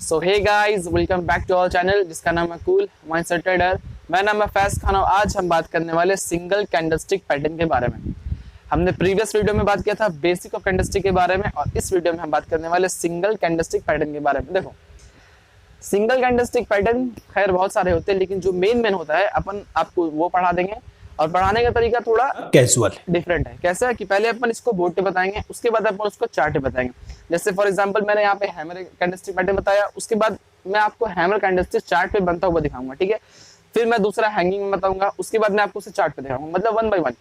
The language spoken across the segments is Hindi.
So hey guys, welcome back to our channel जिसका नाम है कूल माइंडसेट ट्रेडर। मेरा नाम है फैज खान और आज हम बात करने वाले सिंगल कैंडलस्टिक पैटर्न के बारे में। हमने प्रीवियस वीडियो में बात किया था बेसिक ऑफ कैंडलस्टिक के बारे में और इस वीडियो में हम बात करने वाले सिंगल कैंडलस्टिक पैटर्न के बारे में। देखो, सिंगल कैंडलस्टिक पैटर्न खैर बहुत सारे होते हैं, लेकिन जो मेन होता है अपन आपको वो पढ़ा देंगे और पढ़ाने का तरीका थोड़ा कैजुअल डिफरेंट है। कैसे है कि पहले अपन इसको बोर्ड पे बताएंगे, उसके बाद अपन उसको चार्ट पे बताएंगे। जैसे फॉर एग्जांपल मैंने यहाँ पे हैमर कैंडलस्टिक पैटर्न बताया, उसके बाद मैं आपको हैमर कैंडलस्टिक चार्ट पे बनता हुआ दिखाऊंगा, ठीक है। फिर मैं दूसरा हैंगिंग में बताऊंगा, उसके बाद मैं आपको उसे चार्ट पे दिखाऊंगा, मतलब 1 बाय 1,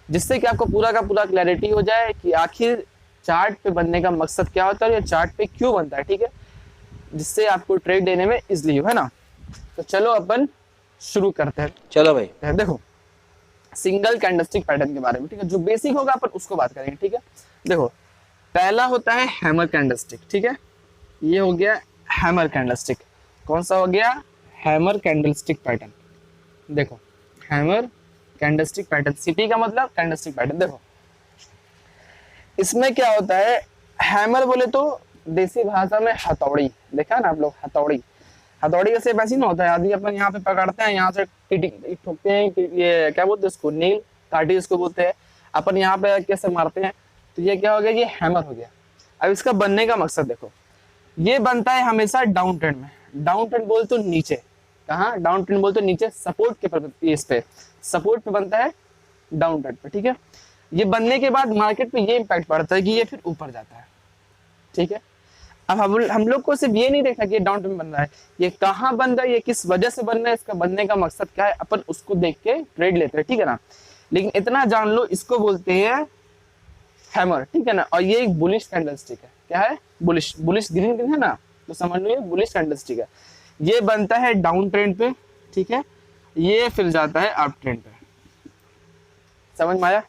जिससे कि आपको पूरा का पूरा क्लैरिटी हो जाए कि आखिर चार्ट पे बनने का मकसद क्या होता है और ये चार्ट पे क्यों बनता है, ठीक है, जिससे आपको ट्रेड देने में इजली हो, है ना। तो चलो अपन शुरू करते हैं। चलो भाई, देखो सिंगल कैंडलस्टिक पैटर्न के बारे में, ठीक है, जो बेसिक होगा अपन उसको बात करेंगे, ठीक है। देखो पहला होता है हैमर कैंडलस्टिक, ठीक है, ये हो गया हैमर कैंडलस्टिक। कौन सा हो गया? Hammer candlestick pattern. देखो हैमर कैंडलस्टिक पैटर्न, सिटी का मतलब कैंडलस्टिक पैटर्न। देखो इसमें क्या होता है, हैमर बोले तो देसी भाषा में हथौड़ी, देखा ना आप लोग, हथौड़ी। हथौड़ी का शेप ऐसी ना होता है, आदि अपन यहाँ पे पकड़ते हैं, यहाँ से ठोकते हैं, ये क्या बोलते हैं इसको, नील काटी इसको बोलते हैं। अपन यहाँ पे कैसे मारते हैं, तो ये क्या हो गया, ये हैमर हो गया। अब इसका बनने का मकसद देखो, ये बनता है हमेशा डाउन ट्रेंड में। डाउन ट्रेंड बोल तो नीचे, कहाँ डाउन ट्रेंड बोल तो नीचे, सपोर्ट के इस पे सपोर्ट पे बनता है डाउन ट्रेंड पे, ठीक है। ये बनने के बाद मार्केट पे ये इम्पैक्ट पड़ता है कि ये फिर ऊपर जाता है, ठीक है। अब हम लोग को सिर्फ ये नहीं देखना कि ये डाउन ट्रेंड बन रहा है, ये कहाँ बन रहा है, ये किस वजह से बन रहा है, इसका बनने का मकसद क्या है, अपन उसको देख के ट्रेड लेते हैं, ठीक है ना। लेकिन इतना जान लो, इसको बोलते हैं हैमर, ठीक है ना। और ये एक बुलिश कैंडलस्टिक है। क्या है? बुलिश। बुलिश ग्रीन है ना, तो समझ लो ये बुलिश कैंडलस्टिक है। ये बनता है डाउन ट्रेंड पे, ठीक है, ये फिर जाता है अप ट्रेंड पे। समझ में आया?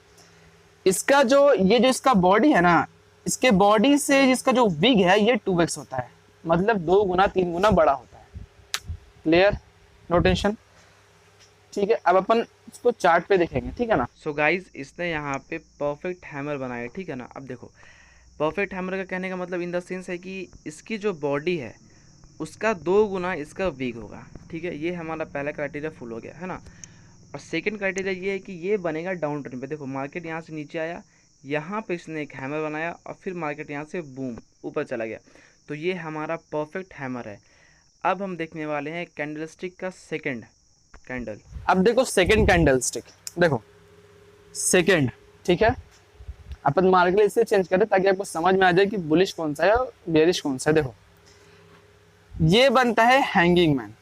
इसका जो ये जो इसका बॉडी है ना, इसके बॉडी से जिसका जो विग है ये 2x होता है, मतलब 2 गुना 3 गुना बड़ा होता है। क्लियर? नो टेंशन, ठीक है। अब अपन इसको चार्ट पे देखेंगे, ठीक है ना। सो गाइज, इसने यहाँ पे परफेक्ट हैमर बनाया, ठीक है ना। अब देखो, परफेक्ट हैमर का कहने का मतलब इन द सेंस है कि इसकी जो बॉडी है उसका 2 गुना इसका वीक होगा, ठीक है। ये हमारा पहला क्राइटेरिया फुल हो गया, है ना। और सेकंड क्राइटेरिया ये है कि ये बनेगा डाउन ट्रेंड पे। देखो मार्केट यहाँ से नीचे आया, यहाँ पे इसने एक हैमर बनाया और फिर मार्केट यहाँ से बूम ऊपर चला गया, तो ये हमारा परफेक्ट हैमर है। अब हम देखने वाले हैं कैंडलस्टिक का सेकंड कैंडल। अब देखो सेकंड कैंडलस्टिक, देखो सेकंड, ठीक है। अपन मार्केट इससे चेंज करें ताकि आपको समझ में आ जाए कि बुलिश कौन सा है और बेरिश कौन सा है। देखो ये बनता है हैंगिंग मैन।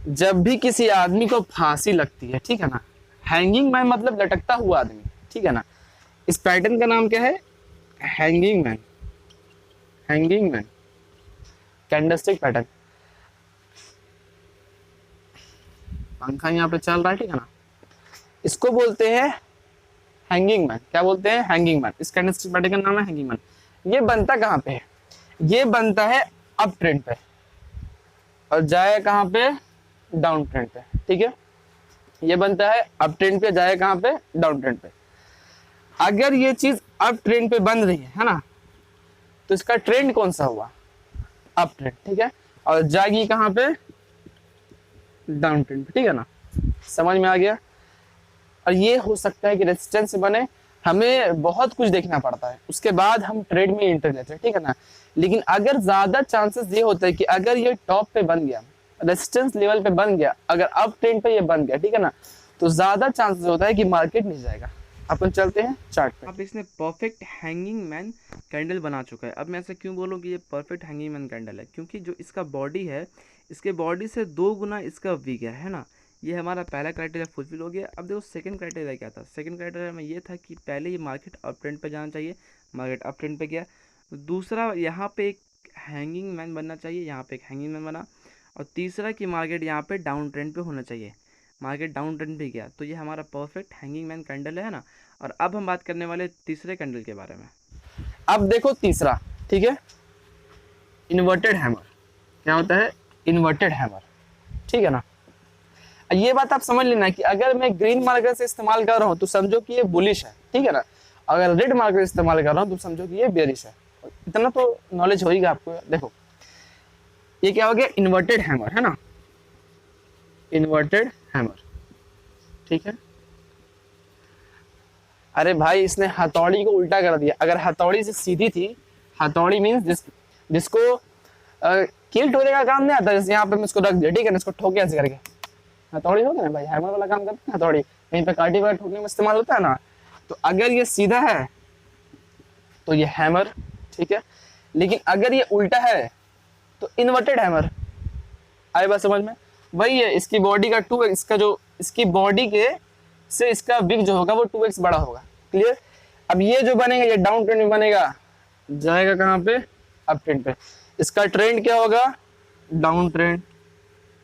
जब भी किसी आदमी को फांसी लगती है, ठीक है ना, हैंगिंग मैन मतलब लटकता हुआ आदमी, ठीक है ना। इस पैटर्न का नाम क्या है? Hanging man. Hanging man candlestick pattern. पंखा यहाँ पे चल रहा है, ठीक है ना, इसको बोलते हैं हैंगिंग मैन। क्या बोलते हैं? Hanging man. इस कैंडलस्टिक पैटर्न का नाम है हैंगिंग मैन। ये बनता कहाँ पे है? ये बनता है अप ट्रेंड पे और जाए कहाँ पे? डाउन ट्रेंड पे, ठीक है। ये बनता है अप ट्रेंड पे, जाए कहाँ पे? डाउन ट्रेंड पे। अगर ये चीज अप ट्रेंड पे बन रही है ना, तो इसका ट्रेंड कौन सा हुआ? अप ट्रेंड, ठीक है। और जाएगी कहाँ पे? डाउन ट्रेंड पे, ठीक है ना। समझ में आ गया? और ये हो सकता है कि रेजिस्टेंस बने, हमें बहुत कुछ देखना पड़ता है, उसके बाद हम ट्रेड में एंटर लेते हैं, ठीक है ना। लेकिन अगर ज्यादा चांसेस ये होता है कि अगर ये टॉप पे बन गया, रेजिस्टेंस लेवल पे बन गया, अगर अप ट्रेंड पे ये बन गया, ठीक है ना, तो ज्यादा चांसेस होता है कि मार्केट नहीं जाएगा। अपन चलते हैं चार्ट पे। अब इसने परफेक्ट हैंगिंग मैन कैंडल बना चुका है। अब मैं ऐसे क्यों बोलूँ कि ये परफेक्ट हैंगिंग मैन कैंडल है, क्योंकि जो इसका बॉडी है, इसके बॉडी से 2 गुना इसका वीक है ना। ये हमारा पहला क्राइटेरिया फुलफिल हो गया। अब देखो सेकंड क्राइटेरिया क्या था। सेकंड क्राइटेरिया में ये था कि पहले ये मार्केट अप ट्रेंड पे जाना चाहिए, मार्केट अप ट्रेंड पे गया। दूसरा, यहाँ पे एक हैंगिंग मैन बनना चाहिए, यहाँ पे एक हैंगिंग मैन बना। और तीसरा कि मार्केट यहाँ पे डाउन ट्रेंड पे होना चाहिए, मार्केट डाउन ट्रेंड पे गया, तो ये हमारा परफेक्ट हैंगिंग मैन कैंडल है ना। और अब हम बात करने वाले तीसरे कैंडल के बारे में। अब देखो तीसरा, ठीक है, इन्वर्टेड हैमर। क्या होता है? इन्वर्टेड हैमर, ठीक है ना। ये बात आप समझ लेना कि अगर मैं ग्रीन मार्कर से इस्तेमाल कर रहा हूँ तो समझो कि ये बुलिश है, ठीक है ना। अगर रेड मार्कर इस्तेमाल कर रहा हूँ तो समझो कि ये बेरिश है। इतना तो नॉलेज होगा आपको। देखो ये क्या हो गया, इन्वर्टेड हैमर है ना, इन्वर्टेड हैमर, ठीक है। अरे भाई इसने हथौड़ी को उल्टा कर दिया। अगर हथौड़ी से सीधी थी, हथौड़ी मीन्स जिसको कील ठोकने का काम नहीं आता, जैसे यहाँ पे मैं इसको रख दिया, ठीक है ना, इसको ठोके ऐसे करके, हथौड़ी होगा ना भाई, हैमर वाला काम करते हैं हथौड़ी, कहीं पे काटी वगैरह ठोकने में इस्तेमाल होता है ना। तो अगर ये सीधा है तो ये हैमर, ठीक है, लेकिन अगर ये उल्टा है तो इन्वर्टेड हैमर। आए बात समझ में? वही है, इसकी बॉडी का 2x, इसका जो इसकी बॉडी के से इसका विग जो होगा वो 2x बड़ा होगा। क्लियर? अब ये जो बनेगा ये डाउन ट्रेंड में बनेगा, जाएगा कहाँ पे, अप ट्रेंड पे। इसका ट्रेंड क्या होगा, डाउन ट्रेंड,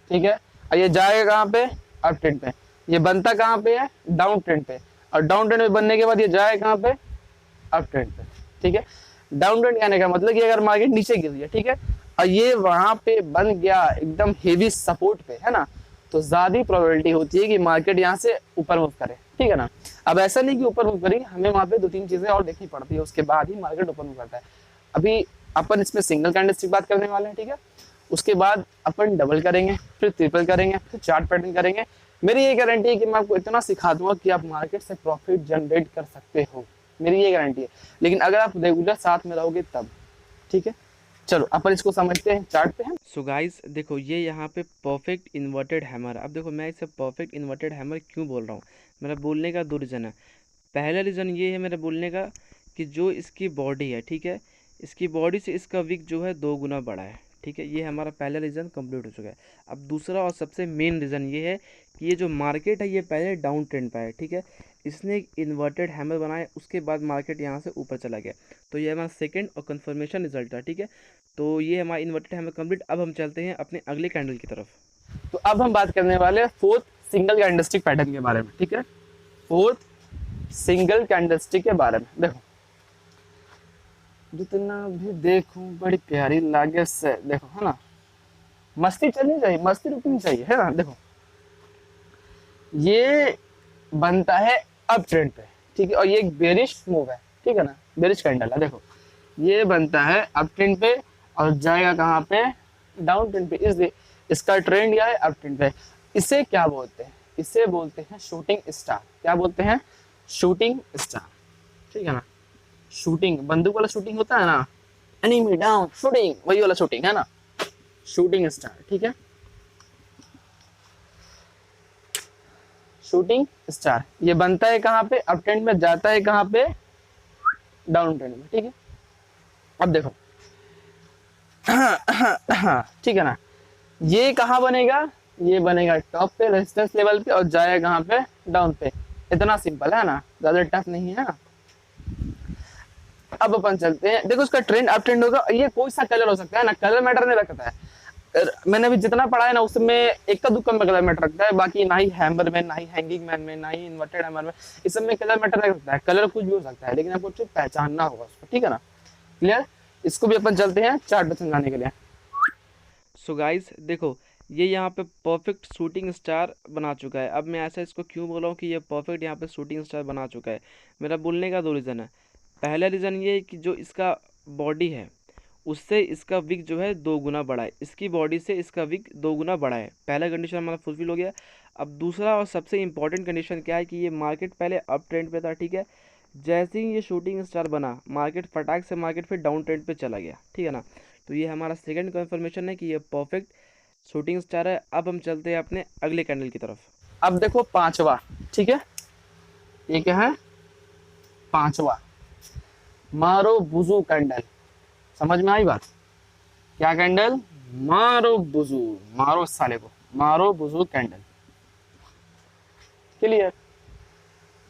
ठीक है। और ये जाएगा कहाँ पे, अप ट्रेंड पे। ये बनता कहाँ पे है, डाउन ट्रेंड पे, और डाउन ट्रेंड पे बनने के बाद ये जाएगा कहाँ पे, अप ट्रेंड पे, ठीक है। डाउन ट्रेंड कहने का मतलब कि अगर मार्केट नीचे गिर रही है, ठीक है, और ये वहां पे बन गया एकदम हेवी सपोर्ट पे, है ना, तो ज्यादा प्रोबेबिलिटी होती है कि मार्केट यहाँ से ऊपर मूव करे, ठीक है ना। अब ऐसा नहीं कि ऊपर मूव करेगी, हमें वहां पे 2-3 चीजें और देखनी पड़ती है, उसके बाद ही मार्केट ऊपर मूव करता है। अभी अपन इसमें सिंगल कैंडलस्टिक बात करने वाले हैं, ठीक है। उसके बाद अपन डबल करेंगे, फिर ट्रिपल करेंगे, फिर चार्ट पैटर्न करेंगे। मेरी ये गारंटी है कि मैं आपको इतना सिखा दूंगा कि आप मार्केट से प्रॉफिट जनरेट कर सकते हो, मेरी ये गारंटी है। लेकिन अगर आप रेगुलर साथ में रहोगे तब, ठीक है। चलो अपन इसको समझते हैं, चार्ट पे हैं। सो गाइस देखो ये यहाँ पे परफेक्ट इन्वर्टेड हैमर। अब देखो मैं इसे परफेक्ट इन्वर्टेड हैमर क्यों बोल रहा हूँ, मेरा बोलने का 2 रीज़न है। पहला रीज़न ये है मेरे बोलने का कि जो इसकी बॉडी है, ठीक है, इसकी बॉडी से इसका विक जो है 2 गुना बड़ा है, ठीक है। ये हमारा पहला रीज़न कंप्लीट हो चुका है। अब दूसरा और सबसे मेन रीज़न ये है कि ये जो मार्केट है ये पहले डाउन ट्रेंड पर है, ठीक है। इसने एक इन्वर्टेड हैमर बनाया, उसके बाद मार्केट यहाँ से ऊपर चला गया, तो ये हमारा सेकेंड और कन्फर्मेशन रिजल्ट था, ठीक है। तो ये हमारा इन्वर्टेड हैमर कंप्लीट। अब हम चलते हैं अपने अगले कैंडल की तरफ। तो अब हम बात करने वाले हैं फोर्थ सिंगल कैंडलस्टिक पैटर्न के बारे में, ठीक है। फोर्थ सिंगल कैंडलस्टिक के बारे में देखो, जितना भी देखूं बड़ी प्यारी लागे से, देखो है ना, मस्ती चलनी चाहिए, मस्ती रुकनी चाहिए, है ना। देखो ये बनता है अप ट्रेंड पे, ठीक है, और ये एक बेरिश मूव है, ठीक है ना, बेरिश कैंडल है। देखो ये बनता है अप ट्रेंड पे और जाएगा कहाँ पे, डाउन ट्रेंड पे, इसलिए इसका ट्रेंड क्या है, अप ट्रेंड पे। इसे क्या बोलते हैं, इसे बोलते हैं शूटिंग स्टार। क्या बोलते हैं, शूटिंग स्टार, ठीक है ना। शूटिंग, बंदूक वाला शूटिंग होता है ना, एनिमी डाउन शूटिंग, वही वाला शूटिंग है ना, शूटिंग स्टार, ठीक है। शूटिंग स्टार ये बनता है कहाँ पे, अप ट्रेंड में, जाता है कहाँ पे, डाउन ट्रेंड में, ठीक है। अब देखो ठीक है ना, ये कहाँ बनेगा, ये बनेगा टॉप पे रेजिस्टेंस लेवल पे और जाएगा कहाँ पे, डाउन पे। इतना सिंपल है ना, ज्यादा टफ नहीं है ना। अब अपन चलते हैं, देखो उसका ट्रेंड अप ट्रेंड होगा, ये कोई सा कलर हो सकता है ना, कलर मैटर नहीं रखता है। मैंने अभी जितना पढ़ा है ना उसमें एक का दुक्का में कलर मैटर रखता है, बाकी ना ही हैमर में, ना ही हैंगिंग मैन में, ना ही इन्वर्टेड हैमर में, इस सब में कलर मैटर नहीं रखता है। कलर कुछ भी हो सकता है, लेकिन आपको सिर्फ पहचानना होगा उसको, ठीक है ना। क्लियर? इसको भी अपन चलते हैं चार्ट पे समझाने के लिए। सो गाइस देखो ये यहाँ पे परफेक्ट शूटिंग स्टार बना चुका है। अब मैं ऐसा इसको क्यों बोला हूँ कि ये परफेक्ट यहाँ पे शूटिंग स्टार बना चुका है, मेरा बोलने का 2 रीज़न है। पहला रीज़न ये है कि जो इसका बॉडी है उससे इसका विक जो है 2 गुना बड़ा है, इसकी बॉडी से इसका विक 2 गुना बड़ा है। पहला कंडीशन हमारा फुलफिल हो गया। अब दूसरा और सबसे इम्पॉर्टेंट कंडीशन क्या है कि ये मार्केट पहले अप ट्रेंड पे था, ठीक है। जैसे ही ये शूटिंग स्टार बना मार्केट फटाक से मार्केट फिर डाउन ट्रेंड पे चला गया, ठीक है ना। तो ये हमारा सेकंड कंफर्मेशन है कि ये परफेक्ट शूटिंग स्टार है। अब हम चलते हैं अपने अगले कैंडल की तरफ। अब देखो पांचवा, ठीक है, ये क्या है, पांचवा मारो बुजू कैंडल। समझ में आई बात, क्या कैंडल, मारो बुजू, मारो साले को, मारो बुजू कैंडल। क्लियर?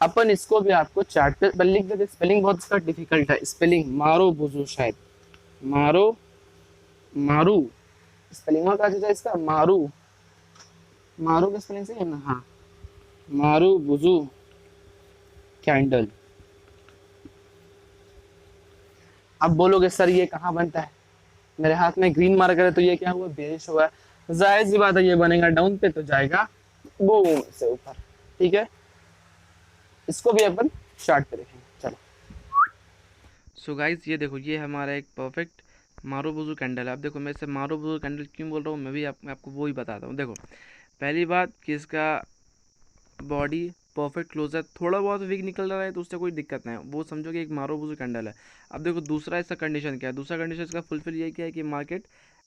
अपन इसको भी आपको चार्ट पे लिख देते, स्पेलिंग बहुत इसका डिफिकल्ट है, स्पेलिंग मारो बुजू, शायद मारो, मारू स्पेलिंग क्या चीज है इसका, मारू, मारू का स्पेलिंग सही है ना, हाँ, मारू बुजू कैंडल। अब बोलोगे सर ये कहाँ बनता है, मेरे हाथ में ग्रीन मार्कर है तो ये क्या हुआ, बेरिश हुआ। जाहिर सी बात है ये बनेगा डाउन पे तो जाएगा बूम से ऊपर, ठीक है। इसको भी अपन चार्ट पे देखेंगे, चलो। सो गाइस ये देखो, ये हमारा एक परफेक्ट मारुबुजु कैंडल है। अब देखो मैं इसे मारुबुजु कैंडल क्यों बोल रहा हूँ, मैं भी आपको वो ही बताता हूँ। देखो पहली बात कि इसका बॉडी परफेक्ट क्लोज है, थोड़ा बहुत विग निकल रहा है तो उससे कोई दिक्कत नहीं है, वो समझो कि एक मारुबुजु कैंडल है। अब देखो दूसरा इसका कंडीशन क्या है, दूसरा कंडीशन इसका फुलफिल ये क्या है कि मार्केट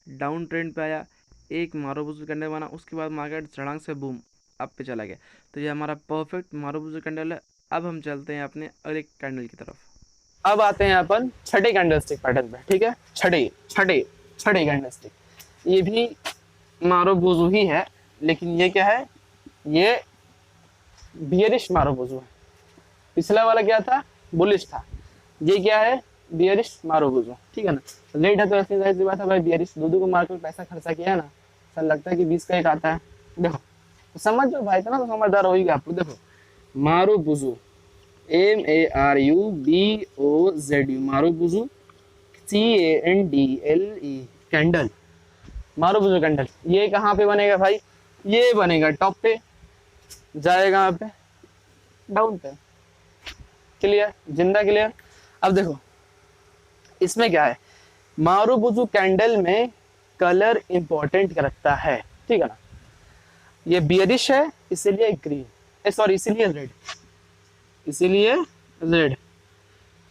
डाउन ट्रेंड पे आया, एक मारुबुजु कैंडल बना, उसके बाद मार्केट झड़ंग से बूम अप पे चला गया। तो ये हमारा परफेक्ट मारुबुजु कैंडल है। अब हम चलते हैं अपने अगले कैंडल की तरफ। अब आते हैं अपन छठे कैंडलस्टिक पैटर्न पे, ठीक है। छठे छठे छठे कैंडलस्टिक, ये भी मारुबुजु ही है, लेकिन ये क्या है, ये बियरिश मारुबुजु है। पिछला वाला क्या था, बुलिश था, ये क्या है, बियरिश मारुबुजु, ठीक है ना। लेट है तो ऐसी जाहिर सी बात है भाई, बियरिश दो को मार्केट पैसा खर्चा किया है ना, सर लगता है कि 20 का एक आता है। देखो तो समझ जो भाई था ना, तो समझदार होगी आप। देखो मारुबुजु, MARUBOZU, मारुबुजु, CANDLE, कैंडल, मारुबुजु कैंडल। ये कहाँ पे बनेगा भाई, ये बनेगा टॉप पे, जाएगा यहाँ पे डाउन पे। क्लियर, जिंदा क्लियर। अब देखो इसमें क्या है, मारुबुजु कैंडल में कलर इंपॉर्टेंट रखता है, ठीक है ना। ये बियरिश है इसीलिए ग्रीन, सॉरी इसीलिए रेड, इसीलिए रेड।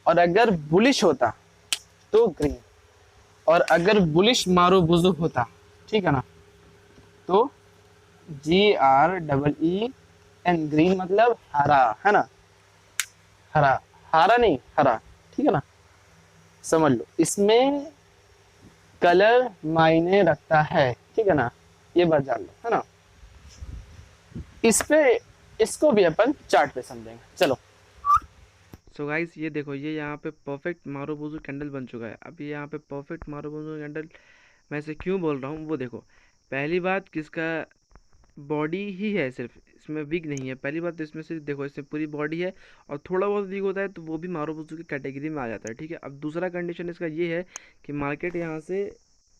और अगर बुलिश होता तो ग्रीन, और अगर बुलिश मारुबुजु होता, ठीक है ना, तो GREEN, ग्रीन मतलब हरा, है ना, हरा, हरा नहीं हरा, ठीक है ना, समझ लो। इसमें कलर मायने रखता है, ठीक है ना, ये बात जान लो, है ना। इस पे इसको भी अपन चार्ट पे समझेंगे, चलो। सो गाइस ये देखो, ये यहाँ पे परफेक्ट मारुबुजु कैंडल बन चुका है। अब ये यहाँ पे परफेक्ट मारुबुजु कैंडल मैं इसे क्यों बोल रहा हूँ, वो देखो। पहली बात कि इसका बॉडी ही है, सिर्फ इसमें विग नहीं है। पहली बात तो इसमें सिर्फ देखो, इसमें पूरी बॉडी है, और थोड़ा बहुत विग होता है तो वो भी मारुबुजु की कैटेगरी में आ जाता है, ठीक है। अब दूसरा कंडीशन इसका ये है कि मार्केट यहाँ से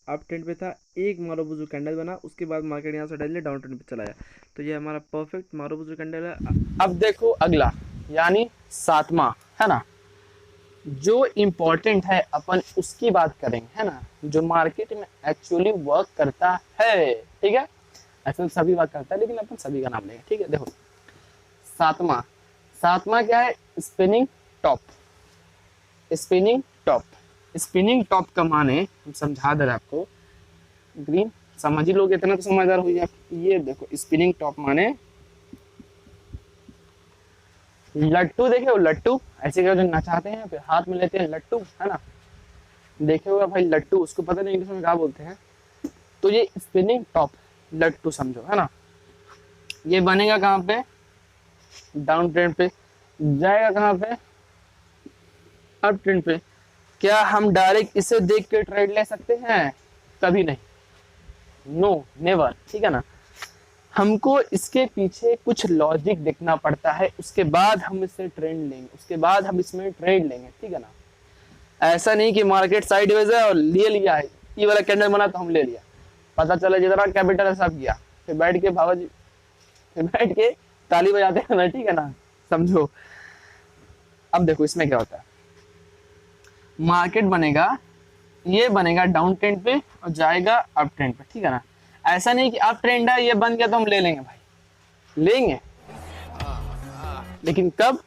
अप ट्रेंड पे था, एक मारुबुजु कैंडल बना, उसके बाद मार्केट यहाँ से डायरेक्टली डाउन ट्रेंड पे चला गया। तो ये हमारा परफेक्ट मारुबुजु कैंडल है। अब देखो अगला, यानी सातवां, है ना, जो इम्पोर्टेंट है अपन उसकी बात करेंगे, है ना, जो मार्केट में एक्चुअली वर्क करता है, ठीक है। ऐसे तो सभी वर्क करता है, लेकिन अपन सभी का नाम लेंगे, ठीक है। देखो सातवां, सातवां क्या है, spinning top, spinning top. Spinning top का माने हम समझा दे रहे आपको, ग्रीन समझ ही लोग, इतना तो समझदार हो जाए। ये देखो स्पिनिंग टॉप माने लट्टू, देखे हो लट्टू, ऐसे क्या जो नचाते हैं फिर हाथ में लेते हैं लट्टू, है ना, देखे होगा भाई लट्टू, उसको पता नहीं इंग्लिश में क्या बोलते हैं। तो ये स्पिनिंग टॉप लट्टू समझो, है ना। ये बनेगा कहाँ पे, डाउन ट्रेंड पे, जाएगा कहाँ पे, अप ट्रेंड पे। क्या हम डायरेक्ट इसे देख के ट्रेड ले सकते हैं, कभी नहीं, नो नेवर, ठीक है ना। हमको इसके पीछे कुछ लॉजिक देखना पड़ता है, उसके बाद हम इससे ट्रेंड लेंगे, उसके बाद हम इसमें ट्रेड लेंगे, ठीक है ना। ऐसा नहीं कि मार्केट साइडवेज है और ले लिया है, ये वाला कैंडल बना तो हम ले लिया, पता चला जितना कैपिटल है सब गया, फिर बैठ के भावा जी, फिर बैठ के ताली बजाते हैं ना, ठीक है ना, समझो। अब देखो इसमें क्या होता है, मार्केट बनेगा, ये बनेगा डाउन ट्रेंड पे और जाएगा अप ट्रेंड पे, ठीक है ना। ऐसा नहीं कि अप ट्रेंड है ये बन गया तो हम ले लेंगे, भाई लेंगे, लेकिन कब,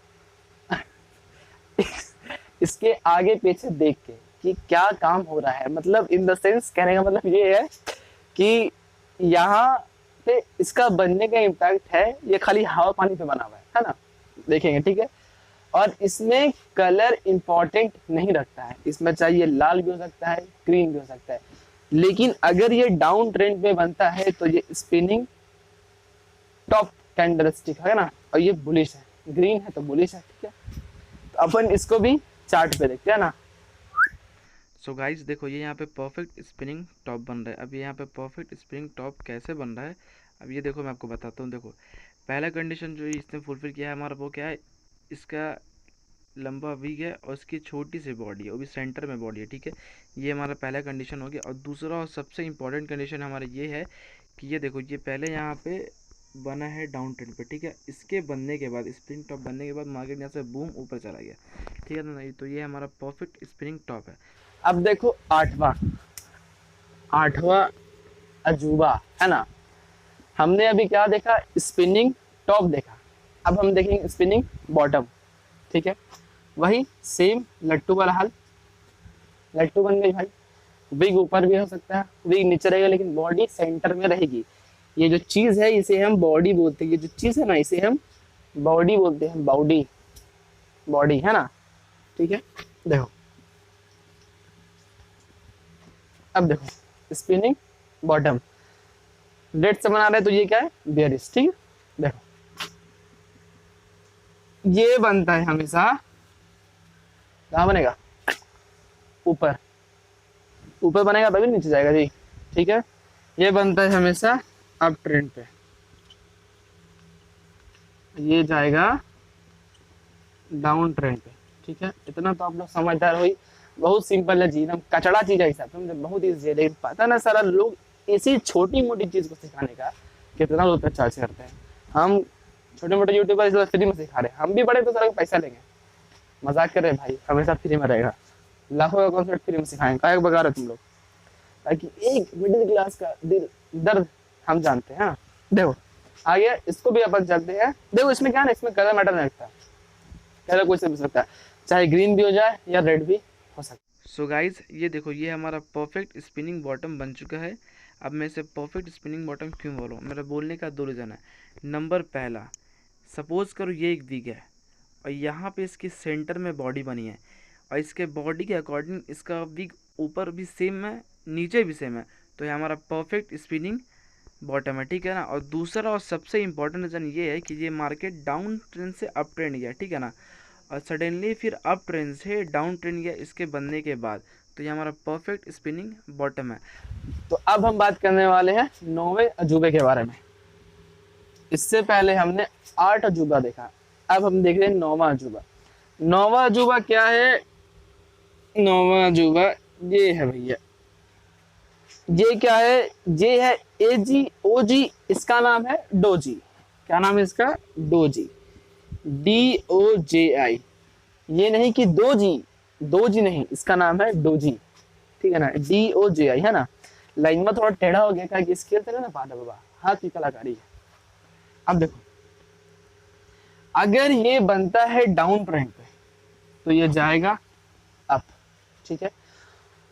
इसके आगे पीछे देख के कि क्या काम हो रहा है, मतलब इन द सेंस कहने का मतलब ये है कि यहाँ पे इसका बनने का इम्पैक्ट है, ये खाली हवा पानी पे बना हुआ है ना, देखेंगे, ठीक है। और इसमें कलर इंपॉर्टेंट नहीं रखता है, इसमें चाहिए लाल भी हो सकता है, ग्रीन भी हो सकता है, लेकिन अगर ये डाउन ट्रेंड में बनता है तो ये स्पिनिंग टॉप कैंडलस्टिक है ना, और ये बुलिश है, ग्रीन है तो बुलिश है, ठीक है। तो अपन इसको भी चार्ट पे देखते हैं ना। सो गाइस देखो, ये यहाँ पे परफेक्ट स्पिनिंग टॉप बन रहा है। अब ये यहाँ पे परफेक्ट स्पिनिंग टॉप कैसे बन रहा है, अब ये देखो मैं आपको बताता हूँ। देखो पहला कंडीशन जो इसने फुलफिल किया है हमारा, वो क्या है, इसका लंबा विग है और इसकी छोटी सी बॉडी है, वो भी सेंटर में बॉडी है, ठीक है। ये हमारा पहला कंडीशन हो गया। और दूसरा और सबसे इम्पोर्टेंट कंडीशन हमारा ये है कि ये देखो, ये पहले यहाँ पे बना है डाउन ट्रेंड पे, ठीक है। इसके बनने के बाद, स्प्रिंग टॉप बनने के बाद मार्केट यहाँ से बूम ऊपर चला गया, ठीक है ना। तो ये हमारा परफेक्ट स्प्रिंग टॉप है। अब देखो आठवां अजूबा, है ना। हमने अभी क्या देखा, स्पिनिंग टॉप देखा, अब हम देखेंगे स्पिनिंग बॉटम, ठीक है। वही सेम लट्टू वाला हाल, लट्टू बन गई भाई। विग ऊपर भी हो सकता है, विग नीचे रहेगा, लेकिन बॉडी सेंटर में रहेगी। ये जो चीज है इसे हम बॉडी बोलते हैं, ये जो चीज है ना इसे हम बॉडी बोलते हैं, बॉडी, बॉडी, है ना, ठीक है। देखो अब देखो स्पिनिंग बॉटम रेड से बना रहे हैं, तो ये क्या है, बेयरिश, ठीक है। देखो ये बनता है हमेशा, कहाँ बनेगा, ऊपर, ऊपर बनेगा तभी नीचे जाएगा जी, ठीक है। ये बनता है हमेशा अप ट्रेंड पे, ये जाएगा डाउन ट्रेंड पे, ठीक है। इतना तो आप लोग समझदार हो ही, बहुत सिंपल है जी, एकदम कचड़ा चीज है सब, समझे, बहुत ईजी है। लेकिन पता ना सारा लोग इसी छोटी मोटी चीज को सिखाने का कितना रुपये चार्ज करते हैं। हम छोटे मोटे यूट्यूबर इस फ्री में सिखा रहे हैं, हम भी बड़े तो सारा पैसा लेंगे, मजाक कर रहे हैं भाई, हमेशा फ्री में रहेगा, लाखों का कॉन्सेप्ट फ्री में सिखाएंगे, काय बगा रहे तुम लोग, ताकि एक मिडिल क्लास का दिल दर्द हम जानते हैं। हाँ देखो आगे इसको भी अपन चलते हैं। देखो इसमें क्या है ना, इसमें कलर मैटर नहीं रखता, कलर कोई से भी सकता है, चाहे ग्रीन भी हो जाए या रेड भी हो सकता है। सो गाइज ये देखो, ये हमारा परफेक्ट स्पिनिंग बॉटम बन चुका है। अब मैं इसे परफेक्ट स्पिनिंग बॉटम क्यों बोलूँ, मेरा बोलने का दो रीज़न है। नंबर पहला, सपोज करो ये एक विग है और यहाँ पे इसके सेंटर में बॉडी बनी है, और इसके बॉडी के अकॉर्डिंग इसका विग ऊपर भी सेम है, नीचे भी सेम है, तो ये हमारा परफेक्ट स्पिनिंग बॉटम है, ठीक है ना। और दूसरा और सबसे इम्पॉर्टेंट रीज़न ये है कि ये मार्केट डाउन ट्रेंड से अप ट्रेंड गया, ठीक है ना, और सडनली फिर अप ट्रेंड से डाउन ट्रेंड गया इसके बनने के बाद, तो ये हमारा परफेक्ट स्पिनिंग बॉटम है। तो अब हम बात करने वाले हैं 9वें अजूबे के बारे में। इससे पहले हमने 8 अजूबा देखा, अब हम देख रहे हैं 9वां अजूबा। 9वां अजूबा क्या है, 9वां अजूबा ये है भैया, ये क्या है, ये है AGOG, इसका नाम है डोजी। क्या नाम है इसका, डोजी, DOJI। ये नहीं कि दोजी नहीं, इसका नाम है डोजी, ठीक है ना, DOJI, है ना। लाइन में थोड़ा टेढ़ा हो गया, क्या स्केल से ना पाटा बाबा, हाथ की कलाकारी है। अब देखो अगर ये बनता है डाउन ट्रेंड पे तो ये जाएगा अप, ठीक है।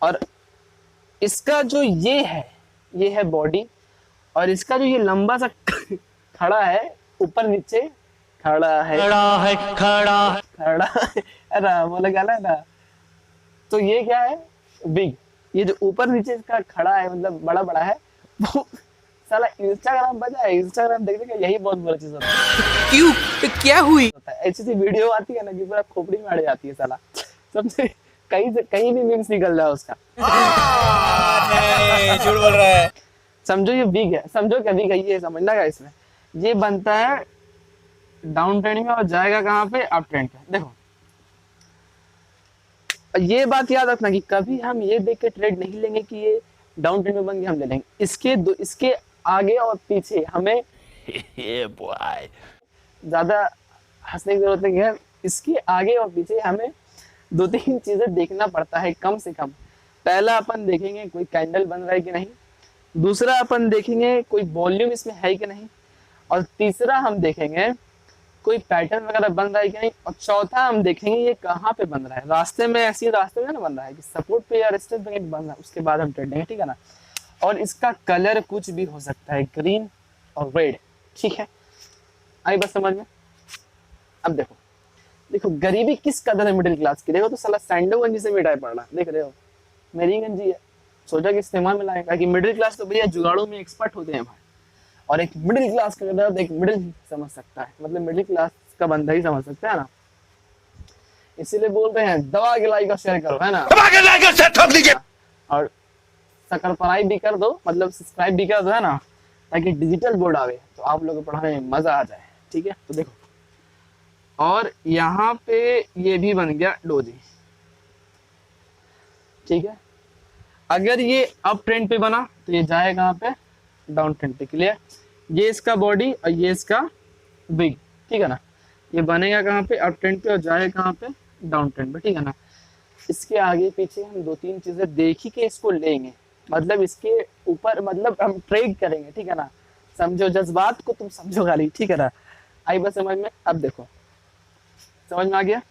और इसका जो ये है बॉडी, और इसका जो ये लंबा सा खड़ा है, ऊपर नीचे खड़ा है, अरे बोला क्या ना, तो ये क्या है, बिग। ये जो ऊपर नीचे इसका खड़ा है, मतलब बड़ा बड़ा है, वो साला इंस्टाग्राम बजा है, इंस्टाग्राम देखने का यही बहुत बड़ी चीज होता है। क्यों, क्या हुई? ऐसी सी वीडियो आती है ना कि पूरा खोपड़ी में अड़ जाती है साला, सबसे कहीं से कहीं भी मीम्स निकल रहा है उसका। नहीं, झूठ बोल रहा है। समझो ये बिग है, समझो क्या बिग है, ये समझना का इसमें, ये बनता है डाउन ट्रेंड में और जाएगा कहाँ पे, अप ट्रेंड पे। देखो ये बात याद रखना कि कभी हम ये देख के ट्रेड नहीं लेंगे कि ये डाउन ट्रेंड में बन गया हम ले लेंगे, इसके आगे और पीछे हमें ज्यादा हंसने की जरूरत नहीं है, इसके आगे और पीछे हमें 2-3 चीजें देखना पड़ता है कम से कम। पहला अपन देखेंगे कोई कैंडल बन रहा है कि नहीं, दूसरा अपन देखेंगे कोई वॉल्यूम इसमें है कि नहीं, और तीसरा हम देखेंगे कोई पैटर्न वगैरह बन रहा है कि नहीं, और चौथा हम देखेंगे ये कहाँ पे बन रहा है, रास्ते में, ऐसी रास्ते में ना बन रहा है कि सपोर्ट पे या रेजिस्टेंस पे बन रहा है, उसके बाद हम ट्रेड लेंगे, ठीक है ना। और इसका कलर कुछ भी हो सकता है, ग्रीन और रेड, ठीक है, आई बस समझ में। अब देखो गरीबी किस कदर है मिडिल क्लास की, देखो तो साला सैंडो गंजी से मिटाई पड़ रहा, देख रहे हो, मेरी गंजी है, सोचा कि इस्तेमाल में लाएगा कि मिडिल क्लास तो भैया जुगाड़ों में एक्सपर्ट होते हैं भाई, और एक मिडिल क्लास का दर्द एक मिडिल समझ सकता है, मतलब मिडिल क्लास का बंदा ही समझ सकता है ना। इसीलिए बोल रहे हैं दबा के लाइक और शेयर करो, है ना, दबा के लाइक और शेयर ठोक दीजिए, और शक्कर पढ़ाई भी कर दो, मतलब सब्सक्राइब भी कर दो, है ना, ताकि डिजिटल बोर्ड आवे तो आप लोगों को पढ़ाने में मजा आ जाए, ठीक है। तो देखो, और यहाँ पे ये भी बन गया डोजी, ठीक है। अगर ये अप ट्रेंड पे बना तो ये जाएगा कहाँ पे, डाउन ट्रेंड पे, क्लियर। ये इसका बॉडी और ये इसका विग, ठीक है ना। ये बनेगा कहाँ पे, अप ट्रेंड पे, और जाएगा कहाँ पे, डाउन ट्रेंड पे, ठीक है ना। इसके आगे पीछे हम दो तीन चीजें देख ही के इसको लेंगे, मतलब इसके ऊपर मतलब हम ट्रेड करेंगे, ठीक है ना। समझो जज्बात को, तुम समझो गाली, ठीक है ना। आई बस समझ में, अब देखो समझ में आ गया।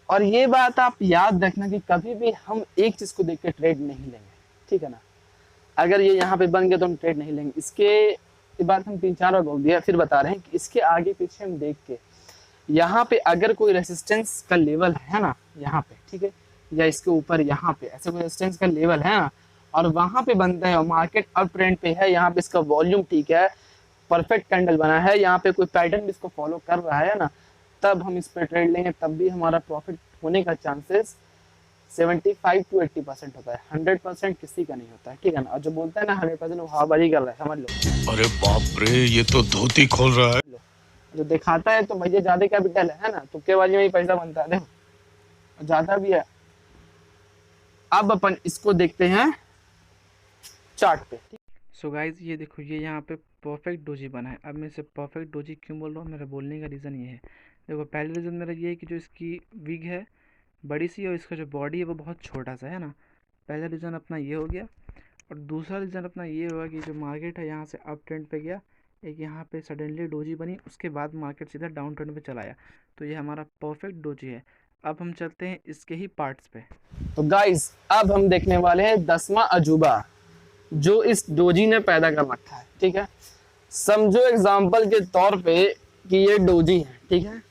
और ये बात आप याद रखना कि कभी भी हम एक चीज को देख के ट्रेड नहीं लेंगे, ठीक है ना। अगर ये यहाँ पे बन गया तो हम ट्रेड नहीं लेंगे। इसके ये बात हम 3-4 बार बोल दिया, फिर बता रहे हैं कि इसके आगे पीछे हम देख के यहाँ पे अगर कोई रेसिस्टेंस का लेवल है ना यहाँ पे, ठीक है, या इसके ऊपर यहाँ पे ऐसे कोई रेसिस्टेंस का लेवल है ना, और वहां पे बनता है और मार्केट अप ट्रेंड पे है, यहाँ पे इसका वॉल्यूम ठीक है, परफेक्ट कैंडल बना है, यहाँ पे कोई पैटर्न भी इसको फॉलो कर रहा है ना, तब हम इस पे ट्रेड लेंगे, तब भी हमारा प्रॉफिट होने का चांसेस 75 to 80% होता है, 100% किसी का नहीं होता है, ठीक है ना। और जो बोलता है ना 100% वो हवाबाजी कर रहा है, समझ लो। अरे बाप रे, ये तो धोती खोल रहा है। जो दिखाता है तो भैया ज्यादा कैपिटल है ना, तुक्केबाजी में ही पैसा बनता है, देखो ज्यादा भी है। अब अपन इसको देखते हैं चार्ट पे। सो गाइज ये देखो, ये यहाँ पे परफेक्ट डोजी बना है। अब मैं इसे परफेक्ट डोजी क्यों बोल रहा हूँ, मेरा बोलने का रीज़न ये है। देखो पहले रीज़न मेरा ये है कि जो इसकी विग है बड़ी सी, और इसका जो बॉडी है वो बहुत छोटा सा है ना। पहला रीज़न अपना ये हो गया। और दूसरा रीज़न अपना ये होगा कि जो मार्केट है यहाँ से अप ट्रेंड पे गया, एक यहाँ पे सडनली डोजी बनी, उसके बाद मार्केट सीधा डाउन ट्रेंड पे चला आया, तो ये हमारा परफेक्ट डोजी है। अब हम चलते हैं इसके ही पार्ट्स पे। तो गाइस अब हम देखने वाले हैं 10वां अजूबा जो इस डोजी ने पैदा कर रखा है, ठीक है। समझो एग्जाम्पल के तौर पे कि ये डोजी है, ठीक है।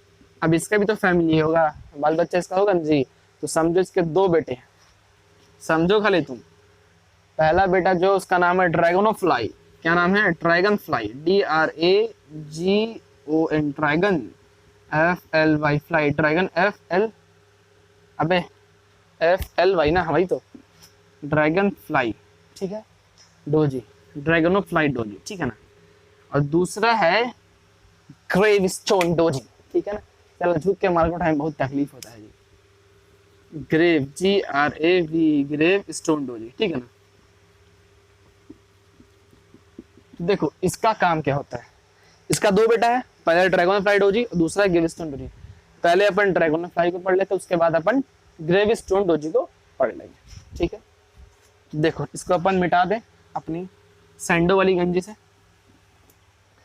अब इसका भी तो फैमिली होगा, बाल बच्चा इसका होगा ना जी। तो समझो इसके 2 बेटे हैं, समझो खाली तुम। पहला बेटा जो उसका नाम है ड्रैगन ऑफ फ्लाई, क्या नाम है, dragon fly, DRAGON, dragon, FLY fly, dragon FL, अबे FLY ना, वही तो, ड्रैगन फ्लाई, ठीक है, doji, dragon of fly doji, ठीक है ना। और दूसरा है ग्रेव स्टोन डोजी, ठीक है ना। चलो झुक के मार्केट टाइम बहुत तकलीफ होता है जी। Grave, GRAV, grave stone doji, ठीक है ना। तो देखो इसका काम क्या होता है। इसका 2 बेटा है, पहले ड्रैगन फ्लाई डोजी और दूसरा ग्रेव स्टोन डोजी। पहले अपन ड्रैगन फ्लाई को पढ़ लेते, उसके बाद अपन ग्रेव स्टोन डोजी को पढ़ लेंगे, ठीक है। तो देखो इसको अपन मिटा दें अपनी सैंडो वाली गंजी से।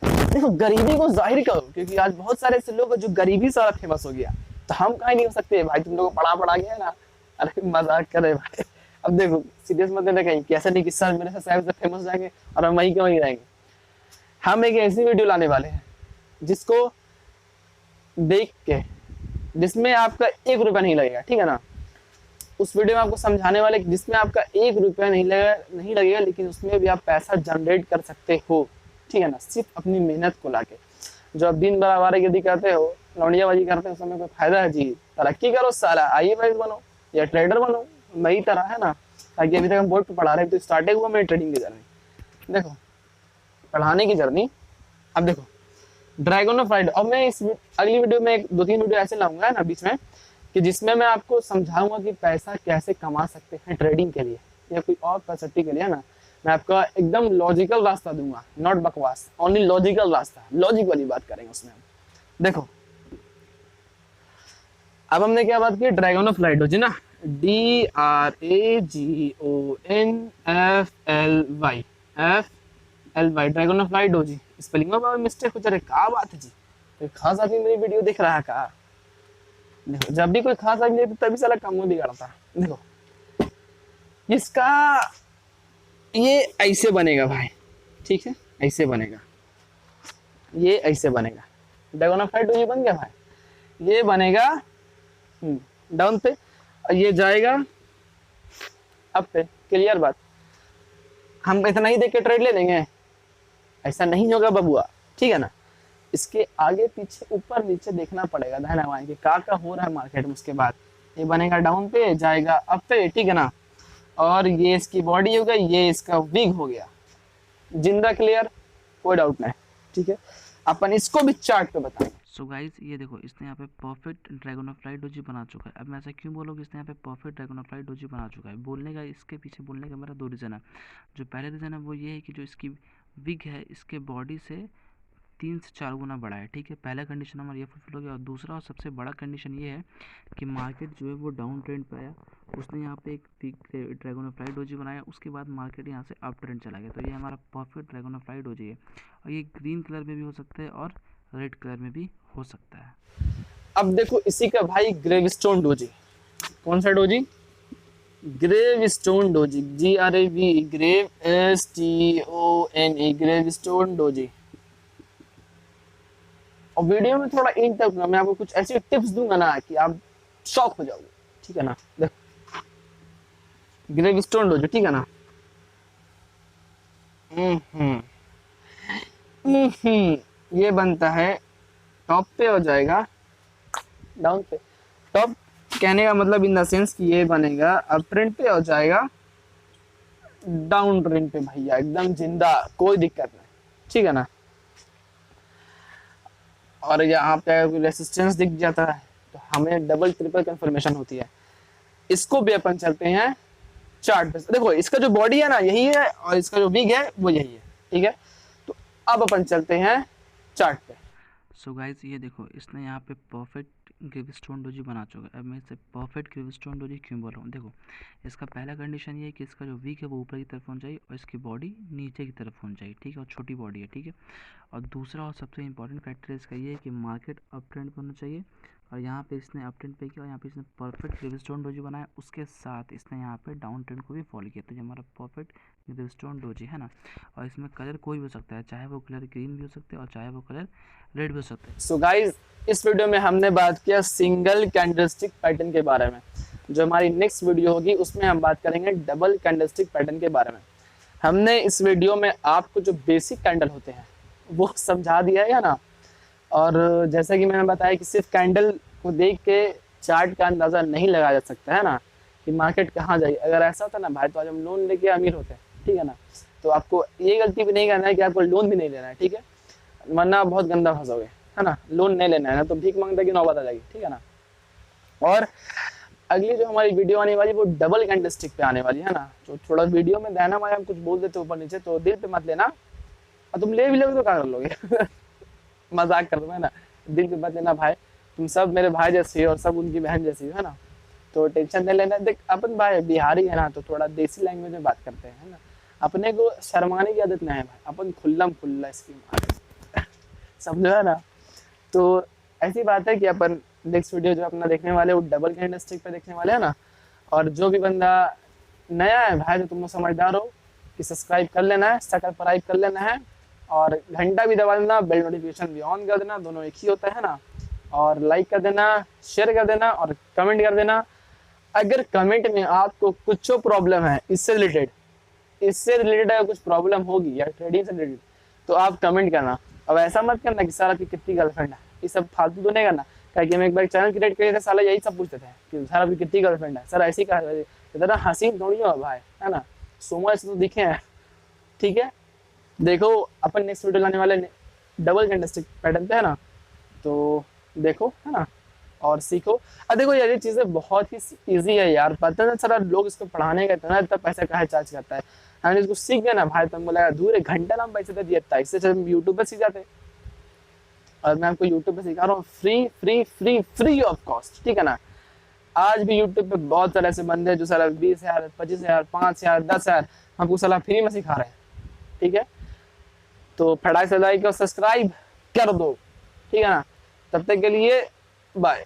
देखो गरीबी को जाहिर करो, क्योंकि आज बहुत सारे ऐसे लोग हैं जो गरीबी से फेमस हो गया, तो हम कहीं नहीं हो सकते भाई, तुम लोग को पढ़ा गया ना। अरे मजाक करे भाई। अब देखो सीरियस मत लेना कहीं, कैसा नहीं कि सर मेरे से साहब से फेमस हो जाएंगे और हम वहीं के वहीं रहेंगे। हम एक ऐसी वीडियो लाने वाले हैं जिसको देख के, जिसमें आपका 1 रुपया नहीं लगेगा, ठीक है ना। उस वीडियो में आपको समझाने वाले जिसमें आपका 1 रुपया नहीं लगेगा, लेकिन उसमें भी आप पैसा जनरेट कर सकते हो, ठीक है ना, सिर्फ अपनी मेहनत को लाके। जो आप दिन भर आवारागर्दी करते हो, लौंडियाबाजी करते हो, उसमें कोई फायदा है जी। तरक्की करो साला, IAS बनो या ट्रेडर बनो, नई तरह है ना। ताकि अभी तक हम बोर्ड पे पढ़ा रहे हैं, तो स्टार्टिंग हुआ मेरी ट्रेडिंग की जर्नी, देखो पढ़ाने की जर्नी। अब देखो ड्रैगन ऑफ फ्लाइट, और मैं इस अगली वीडियो में 2-3 वीडियो ऐसे लाऊंगा ना बीच में, कि जिसमें मैं आपको समझाऊंगा कि पैसा कैसे कमा सकते हैं ट्रेडिंग के लिए या कोई और पैसेटी के लिए ना। मैं आपका एकदम लॉजिकल रास्ता दूंगा, नॉट बकवास, ओनली लॉजिकल रास्ता, लॉजिक वाली बात करेंगे उसमें। देखो अब हमने क्या बात की, ड्रैगन ऑफ फ्लाइट जी ना, DRAGONFLY, ड्रैगन ऑफ फ्लाइट जी। स्पेलिंग में मिस्टेक हो जा रही, क्या बात है जी, कोई खास आदमी मेरी वीडियो देख रहा है का। देखो जब भी कोई खास आदमी देखता तभी साला काम बिगाड़ता। देखो इसका ये ऐसे बनेगा भाई, ठीक है, ऐसे बनेगा, ये ऐसे बनेगा, ड्रैगन ऑफ फ्लाइट ये बन गया भाई। ये बनेगा डाउन पे और ये जाएगा अप पे, क्लियर बात। हम इतना ही देख के ट्रेड ले लेंगे, ऐसा नहीं होगा बबुआ, ठीक है ना। इसके आगे पीछे ऊपर नीचे देखना पड़ेगा, ध्यान लगाएं कि क्या हो रहा है मार्केट में। उसके बाद ये बनेगा डाउन पे, जाएगा अप पे, ठीक है ना। और ये इसकी बॉडी हो गई, ये इसका विग हो गया, जिंदा, क्लियर, कोई डाउट नहीं, ठीक है। अपन इसको भी चार्ट पे बताएंगे। सो गाइज ये देखो, इसने यहाँ पे perfect dragon of flight doji बना चुका है। अब मैं ऐसा क्यों बोलूँ कि इसने यहाँ पे perfect dragon of flight doji बना चुका है, बोलने का इसके पीछे बोलने का मेरा 2 रीज़न है। जो पहले रीज़न है वो ये है कि जो इसकी विग है इसके बॉडी से 3 से 4 गुना बड़ा है, ठीक है। पहला कंडीशन हमारा ये फुलफिल हो गया। और दूसरा और सबसे बड़ा कंडीशन ये है कि मार्केट जो है वो डाउन ट्रेंड पे आया, उसने यहाँ पे एक बिग ड्रैगोनफ्लाई डोजी बनाया, उसके बाद मार्केट यहाँ से अप ट्रेंड चला गया। तो ये हमारा परफेक्ट ड्रैगोनफ्लाई डोजी है, और ये ग्रीन कलर में भी हो सकता है और रेड कलर में भी हो सकता है। अब देखो इसी का भाई ग्रेवस्टोन डोजी, कौन सा doji? Gravestone doji, GRAV, grave STONE, gravestone doji. और वीडियो में थोड़ा इन तक मैं आपको कुछ ऐसी टिप्स दूंगा ना कि आप शॉक हो जाओगे, ठीक है ना। देखो ग्रेवस्टोन डोजी, ठीक है ना। ये बनता है टॉप पे हो जाएगा डाउन पे। टॉप कहने का मतलब इन द सेंस कि ये बनेगा अप ट्रेंड पे हो जाएगा डाउन ट्रेंड पे भैया, एकदम जिंदा, कोई दिक्कत नहीं, ठीक है ना। और यहाँ पे रेसिस्टेंस दिख जाता है तो हमें डबल ट्रिपल कंफर्मेशन होती है। इसको भी अपन चलते हैं चार्ट पे। देखो इसका जो बॉडी है ना यही है, और इसका जो विग है वो यही है, ठीक है। तो अब अपन चलते हैं चार्ट पे। सो गाइज ये देखो, इसने यहाँ पे परफेक्ट ग्रेवस्टोन डोजी बना चुका है। अब मैं इसे परफेक्ट ग्रेवस्टोन डोजी क्यों बोल रहा हूँ? देखो इसका पहला कंडीशन ये है कि इसका जो वीक है वो ऊपर की तरफ होना चाहिए और इसकी बॉडी नीचे की तरफ होनी चाहिए, ठीक है, और छोटी बॉडी है, ठीक है। और दूसरा और सबसे इंपॉर्टेंट फैक्टर इसका ये है कि मार्केट अप ट्रेंड पर होना चाहिए, और यहाँ पे इसने अप ट्रेंड पे किया और यहाँ पे इसने परफेक्ट ग्रेवस्टोन डोजी बनाया, उसके साथ इसने यहाँ पे डाउन ट्रेंड को भी फॉलो किया। तो ये हमारा परफेक्ट ग्रेवस्टोन डोजी है ना। और इसमें कलर कोई भी हो सकता है, चाहे वो कलर ग्रीन भी हो सकता है और चाहे वो कलर रेड भी हो सकता है। सो गाइज इस वीडियो में हमने बात किया सिंगल कैंडलस्टिक पैटर्न के बारे में। जो हमारी नेक्स्ट वीडियो होगी उसमें हम बात करेंगे डबल कैंडलस्टिक पैटर्न के बारे में। हमने इस वीडियो में आपको जो बेसिक कैंडल होते हैं वो समझा दिया है ना। और जैसा कि मैंने बताया कि सिर्फ कैंडल को देख के चार्ट का अंदाज़ा नहीं लगाया जा सकता है ना कि मार्केट कहाँ जाएगी। अगर ऐसा होता ना भाई तो आज हम लोन लेके अमीर होते हैं, ठीक है ना। तो आपको ये गलती भी नहीं करना है कि आपको लोन भी नहीं लेना है, ठीक है, वरना बहुत गंदा फंसोगे, है ना। लोन नहीं लेना है ना तो भीख मांगने की नौबत आ जाएगी, ठीक है ना। और अगली जो हमारी वीडियो आने वाली वो डबल कैंडलस्टिक पे आने वाली है ना। तो थोड़ा वीडियो में देना हम कुछ बोल देते ऊपर नीचे तो दिल पे मत लेना, और तुम ले भी लोगे तो क्या कर लोगे मजाक कर रहा है ना, दिल पे मत लेना भाई। तुम सब मेरे भाई जैसे हो और सब उनकी बहन जैसी हो, है ना। तो टेंशन नहीं लेना। देख अपन भाई बिहारी है ना तो थोड़ा देसी लैंग्वेज में बात करते हैं, है ना। अपने को शर्माने की आदत नहीं है भाई, अपन खुल्लम खुल्ला इसकी समझो, है ना। तो ऐसी बात है कि अपन नेक्स्ट वीडियो जो अपना देखने वाले वो डबल कैंडलस्टिक पे देखने वाले हैं ना। और जो भी बंदा नया है भाई, जो तुम लोग समझदार हो कि सब्सक्राइब कर लेना है, सब्सक्राइब कर लेना है, और घंटा भी दबा देना, बेल नोटिफिकेशन भी ऑन कर देना, दोनों एक ही होता है ना। और लाइक कर देना, शेयर कर देना और कमेंट कर देना। अगर कमेंट में आपको कुछ प्रॉब्लम है इससे रिलेटेड अगर कुछ प्रॉब्लम होगी या ट्रेडिंग से रिलेटेड तो आप कमेंट करना। अब ऐसा मत करना कि सर आपकी कितनी गर्लफ्रेंड है, ये सब फालतू तो नहीं करना। क्योंकि हम एक बार चैनल क्रिएट किए थे, साला यही सब पूछते थे कि सर आपकी कितनी गर्लफ्रेंड है। सर ऐसी कहा इतना हसीन थोड़ी हो भाई, है ना। सोमा से तो दिखे हैं, ठीक है। देखो अपन नेक्स्ट वीडियो लाने वाले डबल कैंडलस्टिक पैटर्न पे, है ना। तो देखो, है ना, और सीखो। अब देखो यार ये चीज़ें बहुत ही ईजी है यार, पता है सारा लोग इसको पढ़ाने का इतना पैसा काहे चार्ज करता है। हम इसको सीख गए ना भाई तो हमको लगा दूर 1 घंटा नाम पैसे दे दिया था, इससे हम यूट्यूब पर सीख जाते। और मैं आपको यूट्यूब पे सिखा रहा हूँ free free free free of cost, ठीक है ना। आज भी यूट्यूब पे बहुत सारे ऐसे बंदे जो सारा 20,000 25,000 5,000 10,000 हमको साला फ्री में सिखा रहे हैं, ठीक है। तो फटाक से लाइक और सब्सक्राइब कर दो, ठीक है ना। तब तक के लिए बाय।